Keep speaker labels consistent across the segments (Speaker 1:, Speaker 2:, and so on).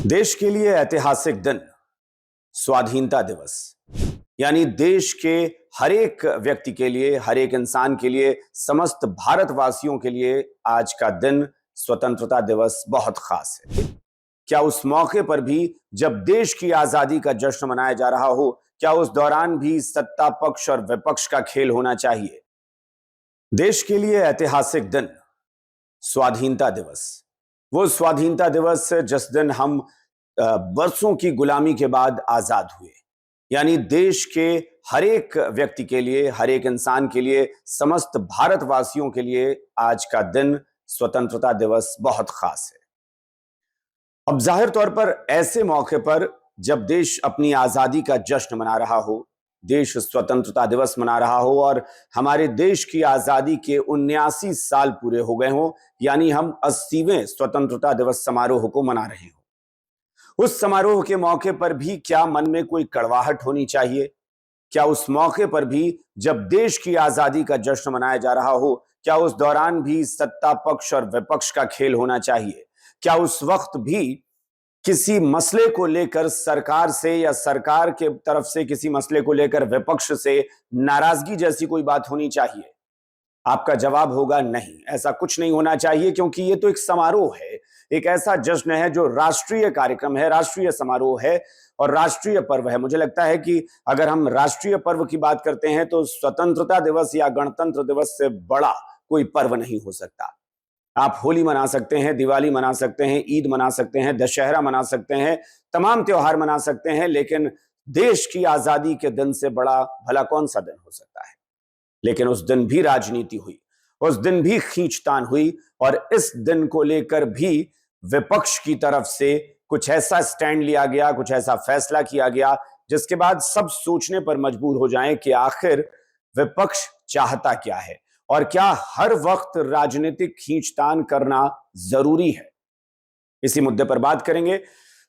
Speaker 1: देश के लिए ऐतिहासिक दिन स्वाधीनता दिवस, यानी देश के हर एक व्यक्ति के लिए, हर एक इंसान के लिए, समस्त भारतवासियों के लिए आज का दिन स्वतंत्रता दिवस बहुत खास है। क्या उस मौके पर भी जब देश की आजादी का जश्न मनाया जा रहा हो, क्या उस दौरान भी सत्ता पक्ष और विपक्ष का खेल होना चाहिए? देश के लिए ऐतिहासिक दिन स्वाधीनता दिवस, वो स्वाधीनता दिवस जिस दिन हम बरसों की गुलामी के बाद आजाद हुए, यानी देश के हर एक व्यक्ति के लिए, हर एक इंसान के लिए, समस्त भारतवासियों के लिए आज का दिन स्वतंत्रता दिवस बहुत खास है। अब जाहिर तौर पर ऐसे मौके पर जब देश अपनी आजादी का जश्न मना रहा हो, देश स्वतंत्रता दिवस मना रहा हो और हमारे देश की आजादी के 79 साल पूरे हो गए हों, यानी हम 80वें स्वतंत्रता दिवस समारोह को मना रहे हों, उस समारोह के मौके पर भी क्या मन में कोई कड़वाहट होनी चाहिए? क्या उस मौके पर भी जब देश की आजादी का जश्न मनाया जा रहा हो, क्या उस दौरान भी सत्ता पक्ष और विपक्ष का खेल होना चाहिए? क्या उस वक्त भी किसी मसले को लेकर सरकार से या सरकार के तरफ से किसी मसले को लेकर विपक्ष से नाराजगी जैसी कोई बात होनी चाहिए? आपका जवाब होगा नहीं, ऐसा कुछ नहीं होना चाहिए, क्योंकि ये तो एक समारोह है, एक ऐसा जश्न है जो राष्ट्रीय कार्यक्रम है, राष्ट्रीय समारोह है और राष्ट्रीय पर्व है। मुझे लगता है कि अगर हम राष्ट्रीय पर्व की बात करते हैं तो स्वतंत्रता दिवस या गणतंत्र दिवस से बड़ा कोई पर्व नहीं हो सकता। आप होली मना सकते हैं, दिवाली मना सकते हैं, ईद मना सकते हैं, दशहरा मना सकते हैं, तमाम त्योहार मना सकते हैं, लेकिन देश की आजादी के दिन से बड़ा भला कौन सा दिन हो सकता है? लेकिन उस दिन भी राजनीति हुई, उस दिन भी खींचतान हुई और इस दिन को लेकर भी विपक्ष की तरफ से कुछ ऐसा स्टैंड लिया गया, कुछ ऐसा फैसला किया गया जिसके बाद सब सोचने पर मजबूर हो जाएं कि आखिर विपक्ष चाहता क्या है और क्या हर वक्त राजनीतिक खींचतान करना जरूरी है? इसी मुद्दे पर बात करेंगे।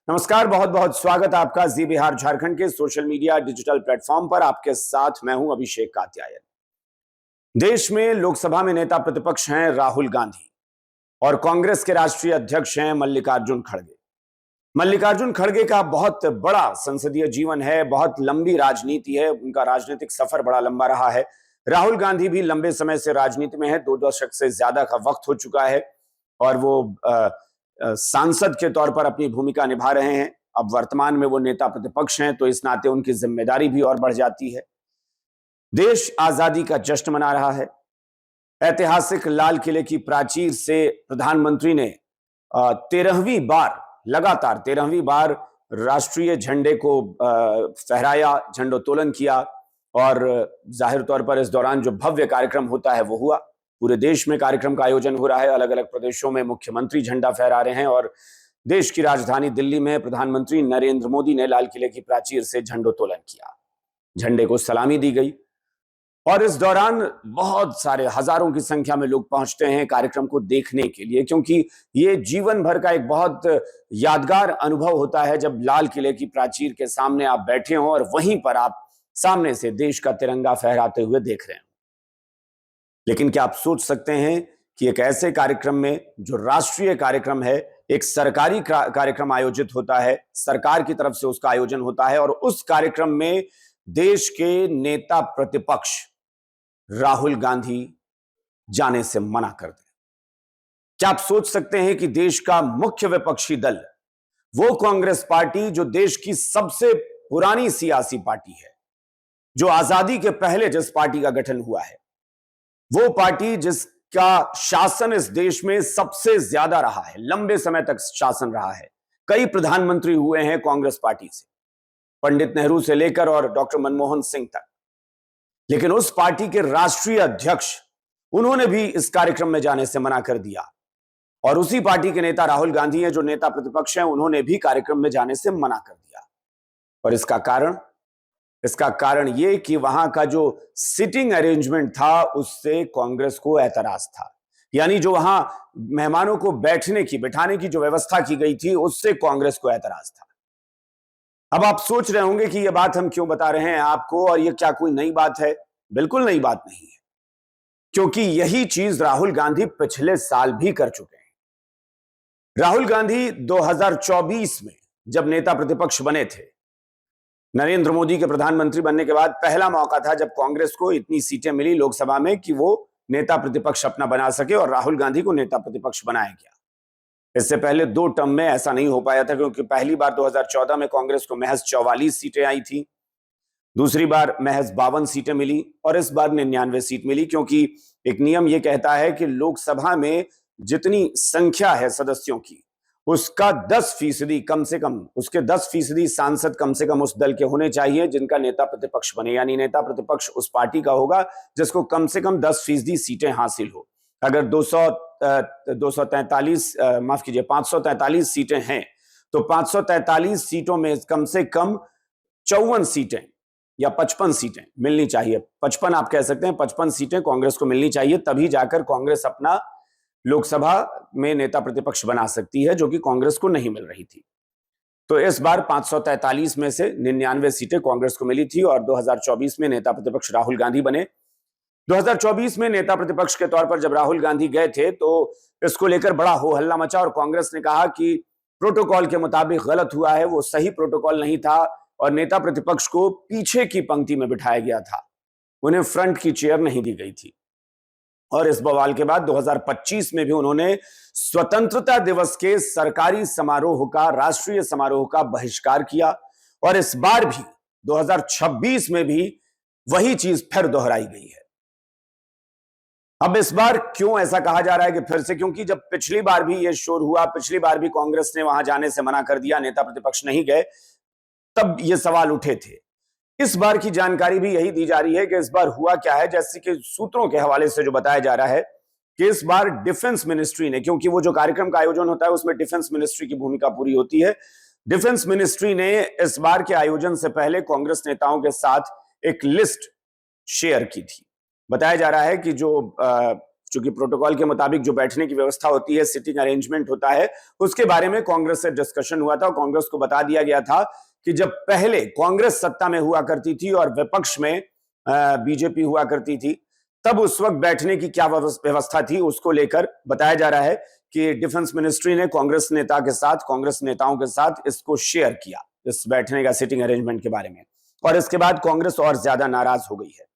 Speaker 1: नमस्कार, बहुत बहुत स्वागत आपका जी बिहार झारखंड के सोशल मीडिया डिजिटल प्लेटफॉर्म पर। आपके साथ मैं हूं अभिषेक कात्यायन। देश में लोकसभा में नेता प्रतिपक्ष हैं राहुल गांधी और कांग्रेस के राष्ट्रीय अध्यक्ष हैं मल्लिकार्जुन खड़गे। मल्लिकार्जुन खड़गे का बहुत बड़ा संसदीय जीवन है, बहुत लंबी राजनीति है, उनका राजनीतिक सफर बड़ा लंबा रहा है। राहुल गांधी भी लंबे समय से राजनीति में है, 2 दशक से ज्यादा का वक्त हो चुका है और वो सांसद के तौर पर अपनी भूमिका निभा रहे हैं। अब वर्तमान में वो नेता प्रतिपक्ष हैं, तो इस नाते उनकी जिम्मेदारी भी और बढ़ जाती है। देश आजादी का जश्न मना रहा है। ऐतिहासिक लाल किले की प्राचीर से प्रधानमंत्री ने 13वीं बार, लगातार 13वीं बार राष्ट्रीय झंडे को फहराया, झंडोत्तोलन किया और जाहिर तौर पर इस दौरान जो भव्य कार्यक्रम होता है वो हुआ। पूरे देश में कार्यक्रम का आयोजन हो रहा है, अलग अलग प्रदेशों में मुख्यमंत्री झंडा फहरा रहे हैं और देश की राजधानी दिल्ली में प्रधानमंत्री नरेंद्र मोदी ने लाल किले की प्राचीर से झंडोत्तोलन किया, झंडे को सलामी दी गई और इस दौरान बहुत सारे, हजारों की संख्या में लोग पहुंचते हैं कार्यक्रम को देखने के लिए, क्योंकि ये जीवन भर का एक बहुत यादगार अनुभव होता है जब लाल किले की प्राचीर के सामने आप बैठे हों और वहीं पर आप सामने से देश का तिरंगा फहराते हुए देख रहे हैं। लेकिन क्या आप सोच सकते हैं कि एक ऐसे कार्यक्रम में, जो राष्ट्रीय कार्यक्रम है, एक सरकारी कार्यक्रम आयोजित होता है, सरकार की तरफ से उसका आयोजन होता है और उस कार्यक्रम में देश के नेता प्रतिपक्ष राहुल गांधी जाने से मना कर दे? क्या आप सोच सकते हैं कि देश का मुख्य विपक्षी दल, वो कांग्रेस पार्टी जो देश की सबसे पुरानी सियासी पार्टी है, जो आजादी के पहले जिस पार्टी का गठन हुआ है, वो पार्टी जिसका शासन इस देश में सबसे ज्यादा रहा है, लंबे समय तक शासन रहा है, कई प्रधानमंत्री हुए हैं कांग्रेस पार्टी से, पंडित नेहरू से लेकर और डॉक्टर मनमोहन सिंह तक, लेकिन उस पार्टी के राष्ट्रीय अध्यक्ष, उन्होंने भी इस कार्यक्रम में जाने से मना कर दिया और उसी पार्टी के नेता राहुल गांधी हैं जो नेता प्रतिपक्ष हैं, उन्होंने भी कार्यक्रम में जाने से मना कर दिया। और इसका कारण यह कि वहां का जो सिटिंग अरेंजमेंट था उससे कांग्रेस को एतराज था, यानी जो वहां मेहमानों को बैठाने की जो व्यवस्था की गई थी उससे कांग्रेस को एतराज था। अब आप सोच रहे होंगे कि यह बात हम क्यों बता रहे हैं आपको और यह क्या कोई नई बात है? बिल्कुल नई बात नहीं है, क्योंकि यही चीज राहुल गांधी पिछले साल भी कर चुके हैं। राहुल गांधी 2024 में जब नेता प्रतिपक्ष बने थे। नरेंद्र मोदी के प्रधानमंत्री बनने के बाद पहला मौका था जब कांग्रेस को इतनी सीटें मिली लोकसभा में कि वो नेता प्रतिपक्ष अपना बना सके, और राहुल गांधी को नेता प्रतिपक्ष बनाया गया। इससे पहले 2 टर्म में ऐसा नहीं हो पाया था, क्योंकि पहली बार 2014 में कांग्रेस को महज 44 सीटें आई थी, दूसरी बार महज 52 सीटें मिली, और इस बार 99 सीट मिली, क्योंकि एक नियम यह कहता है कि लोकसभा में जितनी संख्या है सदस्यों की, उसका 10% कम से कम, उसके 10% सांसद कम से कम उस दल के होने चाहिए जिनका नेता प्रतिपक्ष बने। यानी नेता प्रतिपक्ष उस पार्टी का होगा जिसको कम से कम 10% सीटें हासिल हो। अगर 543 सीटें हैं, तो 543 सीटों में कम से कम 54 सीटें या 55 सीटें मिलनी चाहिए। 55 आप कह सकते हैं, 55 सीटें कांग्रेस को मिलनी चाहिए, तभी जाकर कांग्रेस अपना लोकसभा में नेता प्रतिपक्ष बना सकती है, जो कि कांग्रेस को नहीं मिल रही थी। तो इस बार 543 में से 99 सीटें कांग्रेस को मिली थी, और 2024 में नेता प्रतिपक्ष राहुल गांधी बने। 2024 में नेता प्रतिपक्ष के तौर पर जब राहुल गांधी गए थे, तो इसको लेकर बड़ा हो हल्ला मचा, और कांग्रेस ने कहा कि प्रोटोकॉल के मुताबिक गलत हुआ है, वो सही प्रोटोकॉल नहीं था, और नेता प्रतिपक्ष को पीछे की पंक्ति में बिठाया गया था, उन्हें फ्रंट की चेयर नहीं दी गई थी। और इस बवाल के बाद 2025 में भी उन्होंने स्वतंत्रता दिवस के सरकारी समारोह का, राष्ट्रीय समारोह का बहिष्कार किया, और इस बार भी 2026 में भी वही चीज फिर दोहराई गई है। अब इस बार क्यों ऐसा कहा जा रहा है कि फिर से? क्योंकि जब पिछली बार भी यह शोर हुआ, पिछली बार भी कांग्रेस ने वहां जाने से मना कर दिया, नेता प्रतिपक्ष नहीं गए, तब ये सवाल उठे थे। इस बार की जानकारी भी यही दी जा रही है कि इस बार हुआ क्या है, जैसे कि सूत्रों के हवाले से जो बताया जा रहा है कि इस बार डिफेंस मिनिस्ट्री ने, क्योंकि वो जो कार्यक्रम का आयोजन होता है उसमें डिफेंस मिनिस्ट्री की भूमिका पूरी होती है, डिफेंस मिनिस्ट्री ने इस बार के आयोजन से पहले कांग्रेस नेताओं के साथ एक लिस्ट शेयर की थी। बताया जा रहा है कि चूंकि प्रोटोकॉल के मुताबिक जो बैठने की व्यवस्था होती है, सिटिंग अरेंजमेंट होता है, उसके बारे में कांग्रेस से डिस्कशन हुआ था, और कांग्रेस को बता दिया गया था कि जब पहले कांग्रेस सत्ता में हुआ करती थी और विपक्ष में बीजेपी हुआ करती थी, तब उस वक्त बैठने की क्या व्यवस्था थी, उसको लेकर बताया जा रहा है कि डिफेंस मिनिस्ट्री ने कांग्रेस नेताओं के साथ इसको शेयर किया, इस बैठने का सिटिंग अरेंजमेंट के बारे में, और इसके बाद कांग्रेस और ज्यादा नाराज हो गई है।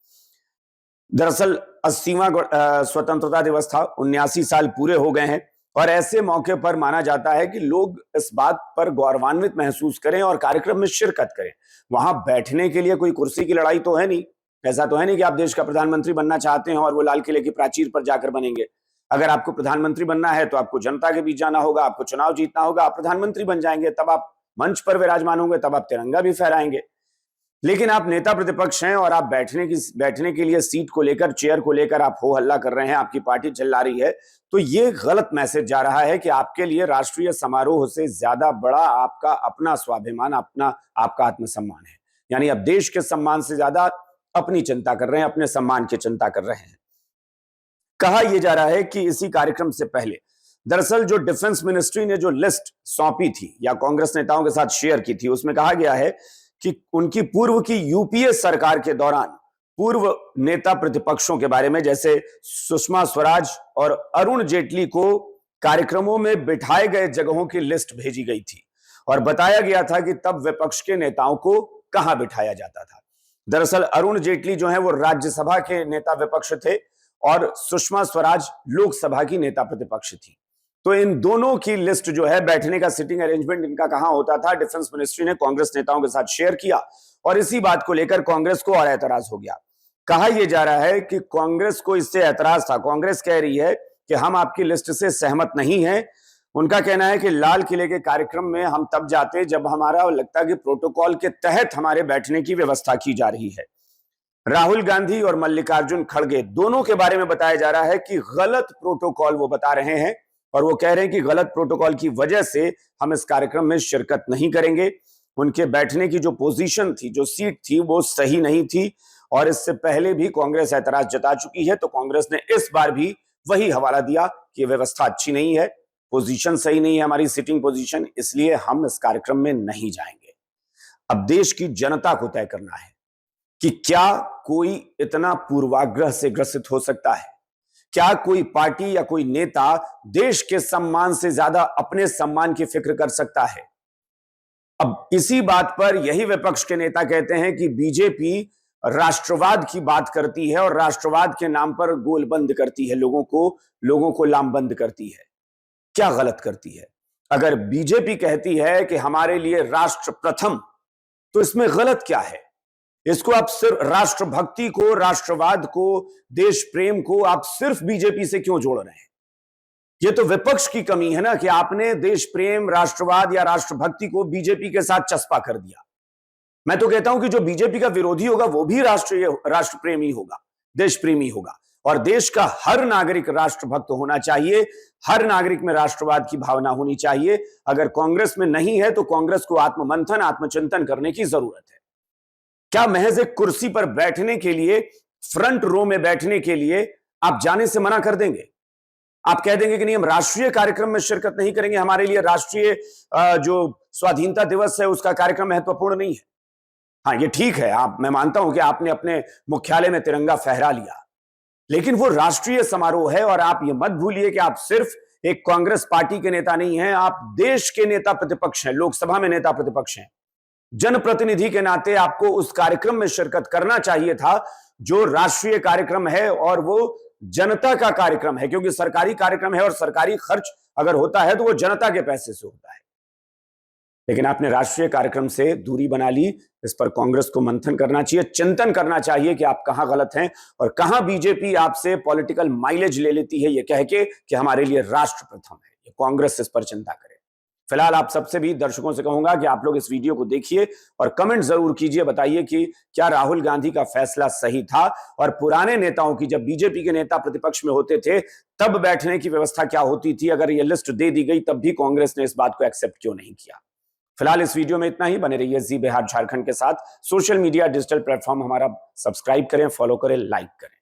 Speaker 1: दरअसल 80वां स्वतंत्रता दिवस था, 79 साल पूरे हो गए हैं, और ऐसे मौके पर माना जाता है कि लोग इस बात पर गौरवान्वित महसूस करें और कार्यक्रम में शिरकत करें। वहां बैठने के लिए कोई कुर्सी की लड़ाई तो है नहीं, ऐसा तो है नहीं कि आप देश का प्रधानमंत्री बनना चाहते हैं और वो लाल किले की प्राचीर पर जाकर बनेंगे। अगर आपको प्रधानमंत्री बनना है तो आपको जनता के बीच जाना होगा, आपको चुनाव जीतना होगा, आप प्रधानमंत्री बन जाएंगे, तब आप मंच पर विराजमान होंगे, तब आप तिरंगा भी फहराएंगे। लेकिन आप नेता प्रतिपक्ष हैं और आप बैठने के लिए सीट को लेकर, चेयर को लेकर आप हो हल्ला कर रहे हैं, आपकी पार्टी चिल्ला रही है, तो ये गलत मैसेज जा रहा है कि आपके लिए राष्ट्रीय समारोह से ज्यादा बड़ा आपका अपना स्वाभिमान, आपका आत्मसम्मान है। यानी अब देश के सम्मान से ज्यादा अपनी चिंता कर रहे हैं, अपने सम्मान की चिंता कर रहे हैं। कहा यह जा रहा है कि इसी कार्यक्रम से पहले दरअसल जो डिफेंस मिनिस्ट्री ने जो लिस्ट सौंपी थी या कांग्रेस नेताओं के साथ शेयर की थी, उसमें कहा गया है कि उनकी पूर्व की यूपीए सरकार के दौरान पूर्व नेता प्रतिपक्षों के बारे में, जैसे सुषमा स्वराज और अरुण जेटली को कार्यक्रमों में बिठाए गए जगहों की लिस्ट भेजी गई थी, और बताया गया था कि तब विपक्ष के नेताओं को कहां बिठाया जाता था। दरअसल अरुण जेटली जो है वो राज्यसभा के नेता विपक्ष थे, और सुषमा स्वराज लोकसभा की नेता प्रतिपक्ष थी। तो इन दोनों की लिस्ट जो है, बैठने का सिटिंग अरेंजमेंट इनका कहां होता था, डिफेंस मिनिस्ट्री ने कांग्रेस नेताओं के साथ शेयर किया, और इसी बात को लेकर कांग्रेस को और ऐतराज हो गया। कहा यह जा रहा है कि कांग्रेस को इससे ऐतराज था। कांग्रेस कह रही है कि हम आपकी लिस्ट से सहमत नहीं हैं। उनका कहना है कि लाल किले के कार्यक्रम में हम तब जाते जब हमारा लगता कि प्रोटोकॉल के तहत हमारे बैठने की व्यवस्था की जा रही है। राहुल गांधी और मल्लिकार्जुन खड़गे दोनों के बारे में बताया जा रहा है कि गलत प्रोटोकॉल वो बता रहे हैं, और वो कह रहे हैं कि गलत प्रोटोकॉल की वजह से हम इस कार्यक्रम में शिरकत नहीं करेंगे। उनके बैठने की जो पोजीशन थी, जो सीट थी, वो सही नहीं थी, और इससे पहले भी कांग्रेस ऐतराज जता चुकी है। तो कांग्रेस ने इस बार भी वही हवाला दिया कि व्यवस्था अच्छी नहीं है, पोजीशन सही नहीं है हमारी सिटिंग पोजीशन, इसलिए हम इस कार्यक्रम में नहीं जाएंगे। अब देश की जनता को तय करना है कि क्या कोई इतना पूर्वाग्रह से ग्रसित हो सकता है? क्या कोई पार्टी या कोई नेता देश के सम्मान से ज्यादा अपने सम्मान की फिक्र कर सकता है? अब इसी बात पर यही विपक्ष के नेता कहते हैं कि बीजेपी राष्ट्रवाद की बात करती है और राष्ट्रवाद के नाम पर गोलबंद करती है, लोगों को लामबंद करती है। क्या गलत करती है? अगर बीजेपी कहती है कि हमारे लिए राष्ट्र प्रथम, तो इसमें गलत क्या है? इसको आप सिर्फ राष्ट्रभक्ति को, राष्ट्रवाद को, देश प्रेम को आप सिर्फ बीजेपी से क्यों जोड़ रहे हैं? ये तो विपक्ष की कमी है ना कि आपने देश प्रेम, राष्ट्रवाद या राष्ट्रभक्ति को बीजेपी के साथ चस्पा कर दिया। मैं तो कहता हूं कि जो बीजेपी का विरोधी होगा वो भी राष्ट्र प्रेमी होगा, देश प्रेमी होगा, और देश का हर नागरिक राष्ट्रभक्त होना चाहिए, हर नागरिक में राष्ट्रवाद की भावना होनी चाहिए। अगर कांग्रेस में नहीं है तो कांग्रेस को आत्ममंथन, आत्मचिंतन करने की जरूरत है। क्या महज एक कुर्सी पर बैठने के लिए, फ्रंट रो में बैठने के लिए आप जाने से मना कर देंगे? आप कह देंगे कि नहीं, हम राष्ट्रीय कार्यक्रम में शिरकत नहीं करेंगे, हमारे लिए राष्ट्रीय जो स्वाधीनता दिवस है उसका कार्यक्रम महत्वपूर्ण नहीं है। हाँ, ये ठीक है, मैं मानता हूं कि आपने अपने मुख्यालय में तिरंगा फहरा लिया, लेकिन वो राष्ट्रीय समारोह है। और आप ये मत भूलिए कि आप सिर्फ एक कांग्रेस पार्टी के नेता नहीं हैं, आप देश के नेता प्रतिपक्ष हैं, लोकसभा में नेता प्रतिपक्ष हैं। जनप्रतिनिधि के नाते आपको उस कार्यक्रम में शिरकत करना चाहिए था जो राष्ट्रीय कार्यक्रम है, और वो जनता का कार्यक्रम है, क्योंकि सरकारी कार्यक्रम है और सरकारी खर्च अगर होता है तो वो जनता के पैसे से होता है। लेकिन आपने राष्ट्रीय कार्यक्रम से दूरी बना ली। इस पर कांग्रेस को मंथन करना चाहिए, चिंतन करना चाहिए कि आप कहां गलत हैं और कहां बीजेपी आपसे पॉलिटिकल माइलेज ले लेती है ये कह के कि हमारे लिए राष्ट्र प्रथम है। ये कांग्रेस इस पर चिंता करे। फिलहाल आप सबसे भी दर्शकों से कहूंगा कि आप लोग इस वीडियो को देखिए और कमेंट जरूर कीजिए, बताइए कि क्या राहुल गांधी का फैसला सही था, और पुराने नेताओं की, जब बीजेपी के नेता प्रतिपक्ष में होते थे तब बैठने की व्यवस्था क्या होती थी? अगर ये लिस्ट दे दी गई तब भी कांग्रेस ने इस बात को एक्सेप्ट क्यों नहीं किया? फिलहाल इस वीडियो में इतना ही। बने रहिए जी बिहार झारखंड के साथ। सोशल मीडिया, डिजिटल प्लेटफॉर्म हमारा सब्सक्राइब करें, फॉलो करें, लाइक करें।